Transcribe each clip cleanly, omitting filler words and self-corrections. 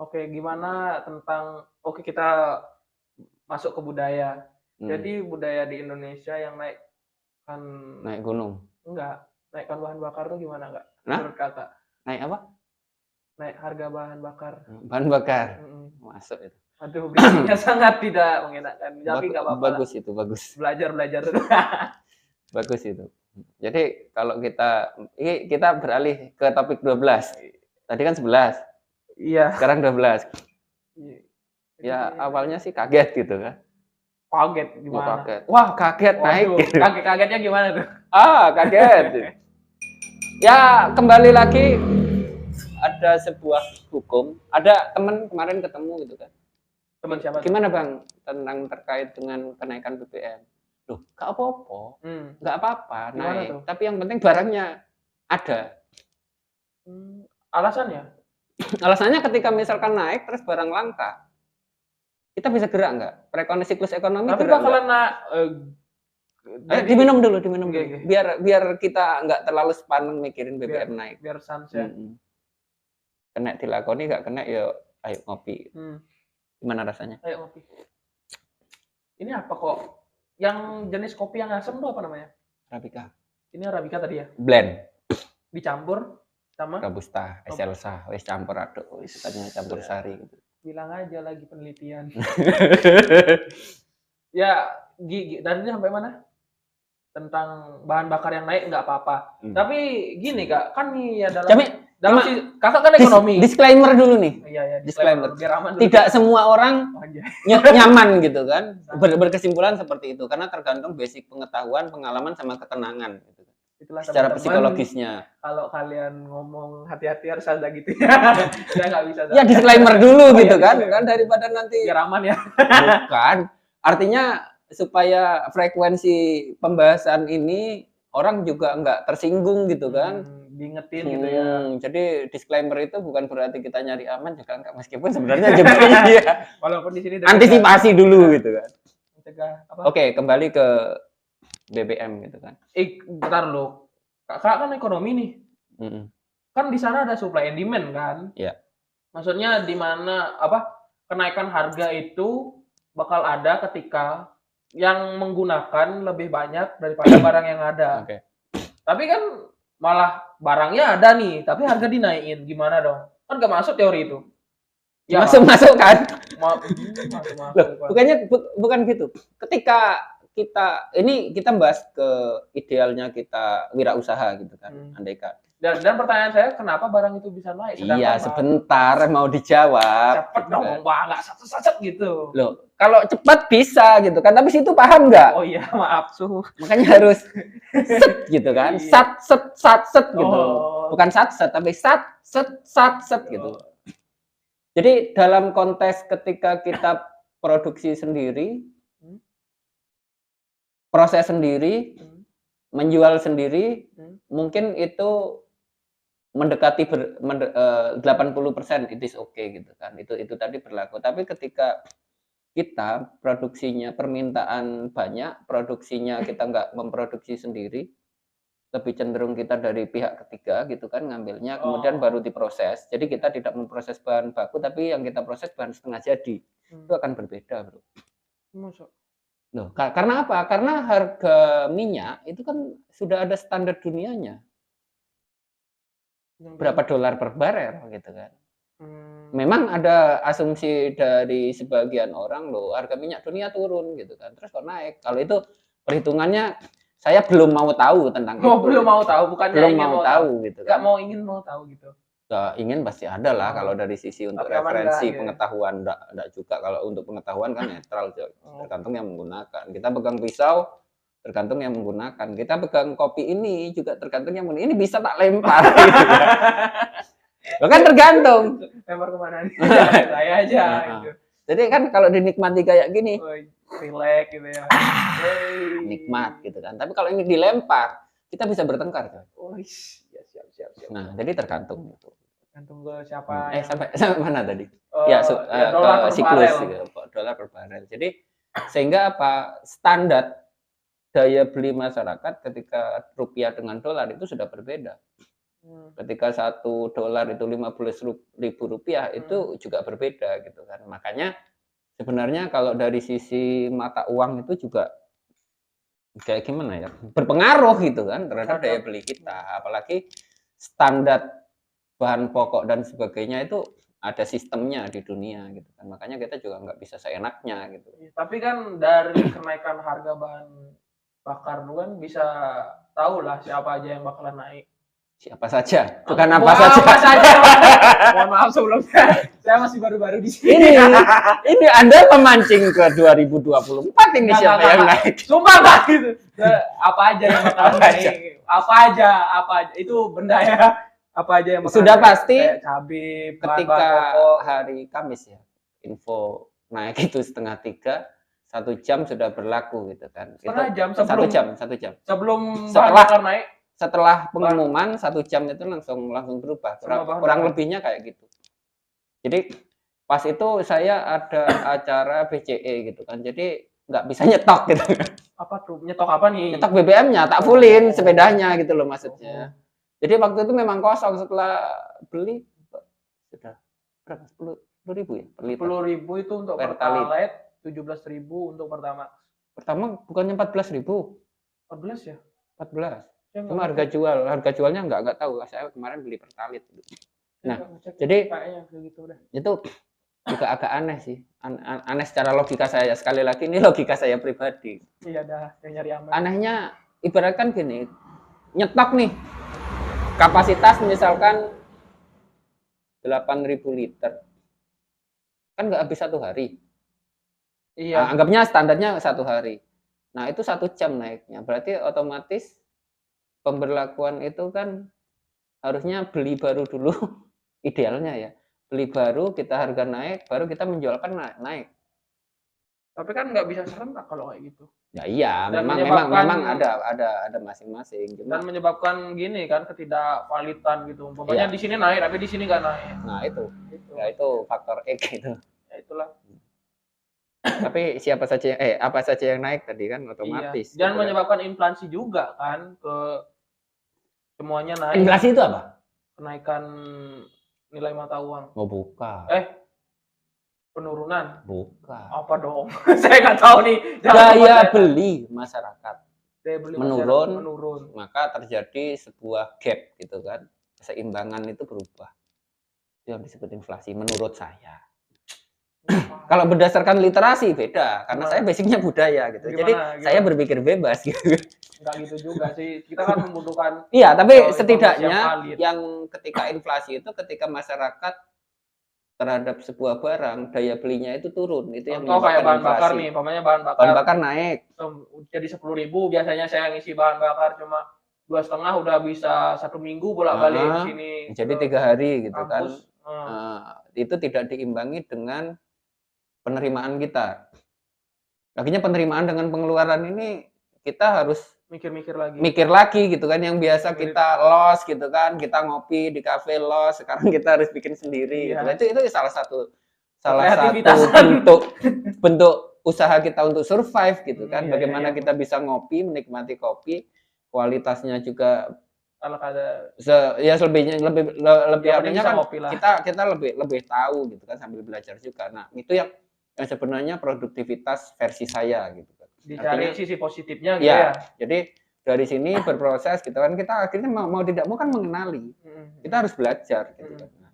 Oke, gimana tentang kita masuk ke budaya. Hmm, Jadi budaya di Indonesia yang naikkan naik gunung. naikkan bahan bakar tuh gimana nggak Nah, menurut Kakak? naik apa? Naik harga bahan bakar. Bahan bakar. Mhm. Masuk itu. Aduh, biasanya sangat tidak mengenakan, tapi nggak apa-apa lah. Bagus itu, bagus. Belajar-belajar dulu. Bagus itu. Jadi kalau ini kita beralih ke topik 12. Tadi kan 11, Iya. sekarang 12. Iya. Ya Jadi awalnya sih kaget gitu kan. kaget Mau gimana? kaget. Wah, kaget naik Waduh, gitu. kaget-kagetnya gimana tuh? Kaget. Ya, kembali lagi ada sebuah hukum. Ada teman kemarin ketemu gitu kan. Teman siapa tuh? Gimana Bang tentang terkait dengan kenaikan BBM? Loh, gak apa-apa. Gak apa-apa Gimana naik. tuh? Tapi yang penting barangnya ada. Alasannya? Alasannya ketika misalkan naik terus barang langka, kita bisa gerak nggak? Siklus ekonomi Tapi gerak bakalan diminum dulu. Oke. Biar kita nggak terlalu sepaneng mikirin biar BBM naik. biar sans ya. Kena dilakoni nggak kena ya ayo ngopi. Gimana rasanya? Ayo ngopi. Ini apa kok? Yang jenis kopi yang asam tuh apa namanya? Arabica. Ini Arabica tadi ya? Blend. Dicampur sama Robusta, Excelsa, wis campur aduk, katanya campur sari gitu. Bilang aja lagi penelitian. Ya, dari sampai mana? Tentang bahan bakar yang naik nggak apa-apa. Tapi gini Kak, kan nih ya dalam Kakak kan ekonomi. Disclaimer dulu nih. Iya, disclaimer. Biar aman dulu. Tidak semua orang nyaman gitu kan. Berkesimpulan seperti itu karena tergantung basic pengetahuan, pengalaman sama ketenangan gitu. Itulah secara teman-teman, psikologisnya. Kalau kalian ngomong hati-hati harus ada gitu ya. Saya nggak bisa. Ya disclaimer dulu gitu kan daripada nanti biar aman ya. Bukan. Artinya supaya frekuensi pembahasan ini orang juga nggak tersinggung gitu kan. Diingetin gitu ya. Jadi disclaimer itu bukan berarti kita nyari aman juga enggak, meskipun sebenarnya juga iya. Walaupun di sini antisipasi dulu gitu kan. Oke, kembali ke BBM gitu kan. Bentar loh. Kakak kan ekonomi nih. Kan di sana ada supply and demand kan? Iya. Maksudnya di mana kenaikan harga itu bakal ada ketika yang menggunakan lebih banyak daripada barang yang ada. Oke. Tapi kan malah barangnya ada nih, tapi harga dinaikin. Gimana dong? Kan gak masuk teori itu. Ya, masuk kan? Loh, bukan gitu. Ketika kita bahas ke idealnya kita wirausaha gitu kan, andaikan. Dan pertanyaan saya, kenapa barang itu bisa naik? Iya, sebentar mau dijawab. Cepet dong, nggak sat gitu. Loh, kalau cepat bisa gitu kan, tapi situ paham nggak? Oh iya, maaf suhu. Makanya harus set gitu kan, sat gitu. Bukan set, tapi sat gitu. Jadi dalam konteks ketika kita produksi sendiri, proses sendiri, menjual sendiri, mungkin itu mendekati 80% it is okay gitu kan. Itu tadi berlaku. Tapi ketika kita produksinya permintaan banyak, produksinya kita nggak memproduksi sendiri, lebih cenderung kita dari pihak ketiga gitu kan ngambilnya, kemudian baru diproses. Jadi kita tidak memproses bahan baku, tapi yang kita proses bahan setengah jadi. Itu akan berbeda, bro. Loh, karena apa? Karena harga minyak itu kan sudah ada standar dunianya. Berapa dolar per barel gitu kan. Memang ada asumsi dari sebagian orang loh, harga minyak dunia turun gitu kan. Terus kok naik? Kalau itu perhitungannya saya belum mau tahu tentang itu. Belum mau tahu, bukannya belum mau tahu gitu kan. Ingin mau tahu gitu. Gak ingin pasti ada lah kalau dari sisi untuk referensi pengetahuan enggak juga. Kalau untuk pengetahuan kan netral, tergantung yang menggunakan. Kita pegang pisau tergantung yang menggunakan. Kita pegang kopi ini juga tergantung yang menggunakan. Ini bisa tak lempar gitu kan. Lo kan tergantung. Lempar kemana nih? Saya aja gitu. Jadi kan kalau dinikmati kayak gini, relax gitu ya. Nikmat gitu kan. Tapi kalau ini dilempar, kita bisa bertengkar kan. Siap. Nah, jadi tergantung gitu. Tergantung ke siapa. Sampai mana tadi? Dolar ke siklus gitu, dolar per barel. Jadi sehingga apa? Standar daya beli masyarakat ketika rupiah dengan dolar itu sudah berbeda. Ketika $1 itu Rp15.000 itu juga berbeda gitu kan. Makanya sebenarnya kalau dari sisi mata uang itu juga kayak gimana ya, berpengaruh gitu kan terhadap daya beli kita. Apalagi standar bahan pokok dan sebagainya itu ada sistemnya di dunia gitu kan. Makanya kita juga nggak bisa seenaknya gitu. Tapi kan dari kenaikan harga bahan bakar itu kan bisa tahu lah siapa aja yang bakalan naik. Siapa saja, bukan apa Wah, saja. apa saja. Mohon maaf sebelumnya. Saya masih baru-baru di sini. Ini Anda memancing ke 2024 ini siapa yang naik? Sumpah Pak gitu. Apa aja yang bakalan naik? Apa aja itu benda ya. Apa aja yang bakalan sudah naik? pasti Kayak cabai, ketika hari Kamis ya, info naik itu 2:30, 1 jam sudah berlaku gitu kan. Setengah jam sebelum 1 jam. Sebelum bahan bakar naik. Setelah pengumuman 1 jam itu langsung berubah. Kurang lebihnya kayak gitu. Jadi pas itu saya ada acara BCE gitu kan. Jadi nggak bisa nyetok gitu. Apa tuh? Nyetok apa nih? Nyetok BBM-nya, tak fullin sepedanya gitu loh maksudnya. Jadi waktu itu memang kosong, setelah beli sudah berapa? 10.000 ya per liter. 10.000 itu untuk Pertalite, 17.000 untuk Pertamax. Pertama bukannya 14.000? 14 ya? 14. Cuma harga jualnya nggak tahu. Saya kemarin beli Pertalite. Nah, jadi itu juga agak aneh sih. Aneh secara logika saya. Sekali lagi ini logika saya pribadi. Iya dah, yang nyari aman. Anehnya ibaratkan gini, nyetok nih. Kapasitas misalkan 8.000 liter. Kan nggak habis 1 hari. Iya. Nah, anggapnya standarnya 1 hari. Nah, itu 1 jam naiknya. Berarti otomatis pemberlakuan itu kan harusnya beli baru dulu idealnya ya. Beli baru, kita harga naik, baru kita menjualkan naik. Tapi kan nggak bisa serentak kalau kayak gitu. Ya iya, memang ada masing-masing. Dan menyebabkan gini kan ketidakvalitan gitu. Pokoknya di sini naik tapi di sini nggak naik. Nah, itu. Ya itu faktor X itu. Ya itulah. Tapi apa saja yang naik tadi kan otomatis. Iya. Dan menyebabkan inflasi juga kan ke semuanya naik. Inflasi itu apa? Kenaikan nilai mata uang. Oh, bukan. Penurunan. Bukan. Apa dong? Saya nggak tahu nih. Daya beli masyarakat menurun. Maka terjadi sebuah gap gitu kan. Keseimbangan itu berubah. Itu yang disebut inflasi menurut saya. Kalau berdasarkan literasi beda, karena saya basicnya budaya gitu. Jadi saya berpikir bebas gitu. Enggak gitu juga sih. Kita kan membutuhkan. Iya, tapi setidaknya yang ketika inflasi itu ketika masyarakat terhadap sebuah barang daya belinya itu turun. Itu yang kayak bahan bakar nih, umpamanya bahan bakar naik. Jadi 10.000 biasanya saya ngisi bahan bakar cuma 2,5 udah bisa 1 minggu bolak-balik sini. Jadi 3 hari gitu kan. Itu tidak diimbangi dengan penerimaan kita. Akhirnya penerimaan dengan pengeluaran ini kita harus mikir lagi gitu kan. Yang biasa kita loss gitu kan, kita ngopi di kafe loss, sekarang kita harus bikin sendiri gitu. Itu salah satu bentuk usaha kita untuk survive gitu kan. Bagaimana kita bisa ngopi, menikmati kopi, kualitasnya juga lebih artinya kan kita lebih tahu gitu kan sambil belajar juga. Nah, itu yang sebenarnya produktivitas versi saya gitu kan. Dicari sisi positifnya gitu ya. Jadi dari sini berproses gitu kan, kita akhirnya mau tidak mau kan mengenali. Kita harus belajar gitu kan. Nah,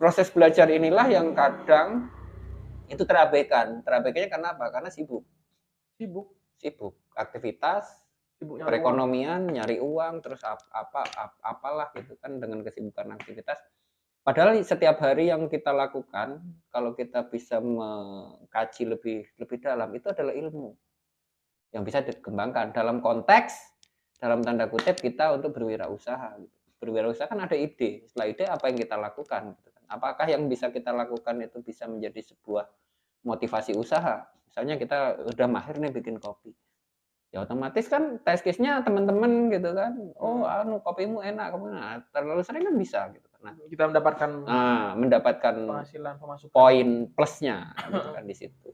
proses belajar inilah yang kadang itu terabaikan. Terabaikannya kenapa? Karena sibuk. Aktivitas, perekonomian, nyari uang, terus apalah gitu kan dengan kesibukan aktivitas. Padahal setiap hari yang kita lakukan, kalau kita bisa mengkaji lebih dalam, itu adalah ilmu yang bisa dikembangkan dalam konteks, dalam tanda kutip kita untuk berwirausaha. Berwirausaha kan ada ide. Setelah ide apa yang kita lakukan? Apakah yang bisa kita lakukan itu bisa menjadi sebuah motivasi usaha? Misalnya kita udah mahir nih bikin kopi. Ya otomatis kan test case-nya teman-teman gitu kan. Oh, kopimu enak, terlalu sering kan bisa gitu. Nah, kita mendapatkan penghasilan, pemasukan, poin plusnya gitu kan di situ.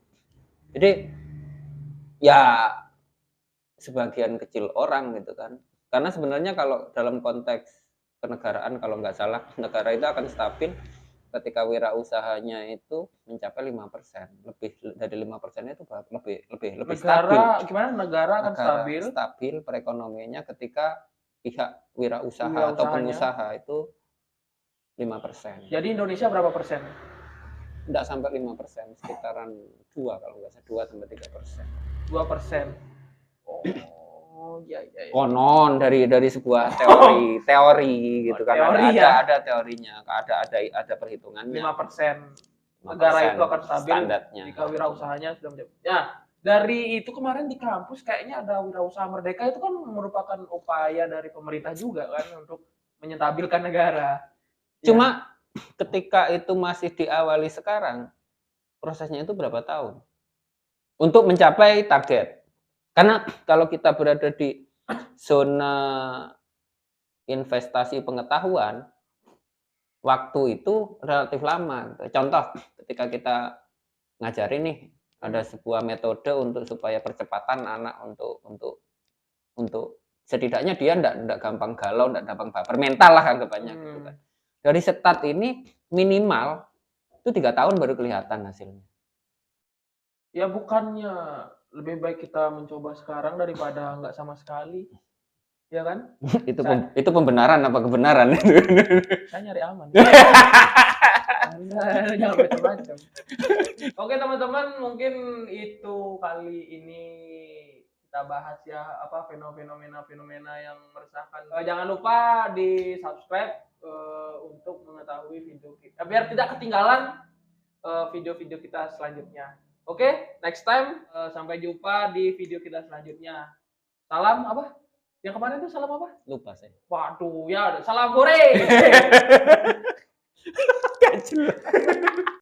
Jadi ya sebagian kecil orang gitu kan. Karena sebenarnya kalau dalam konteks kenegaraan kalau nggak salah negara itu akan stabil ketika wirausaha-nya itu mencapai 5%. Lebih dari 5% itu lebih stabil. Negara gimana? Negara akan Negara stabil. stabil perekonomiannya ketika pihak wirausaha atau Wirausaha-nya. pengusaha itu 5%. Jadi Indonesia berapa persen? Nggak sampai 5%, sekitaran 2 kalau nggak salah, 2-3%. 2%. Oh, iya. Konon dari sebuah teori gitu kan. Teori Ada teorinya, ada perhitungannya. 5%. Negara itu akan stabil standarnya. jika wirausahanya sudah mencapai. Ya, dari itu kemarin di kampus kayaknya ada wirausaha merdeka, itu kan merupakan upaya dari pemerintah juga kan untuk menyetabilkan negara. Cuma ketika itu masih diawali sekarang, prosesnya itu berapa tahun untuk mencapai target. Karena kalau kita berada di zona investasi pengetahuan, waktu itu relatif lama. Contoh, ketika kita ngajarin nih, ada sebuah metode untuk supaya percepatan anak untuk setidaknya dia enggak gampang galau, enggak gampang baper, mental lah anggapannya gitu kan. Dari start ini minimal itu 3 tahun baru kelihatan hasilnya. Ya bukannya lebih baik kita mencoba sekarang daripada nggak sama sekali, ya kan? Itu pembenaran apa kebenaran? Saya nyari aman. Anda jangan macam-macam. Oke teman-teman, mungkin itu kali ini kita bahas ya apa fenomena yang meresahkan. Jangan lupa di subscribe untuk mengetahui video kita biar tidak ketinggalan video-video kita selanjutnya. Oke, next time sampai jumpa di video kita selanjutnya. Salam apa? Yang kemarin itu salam apa? Lupa saya. Waduh, ya salam goreng. Gak jelas.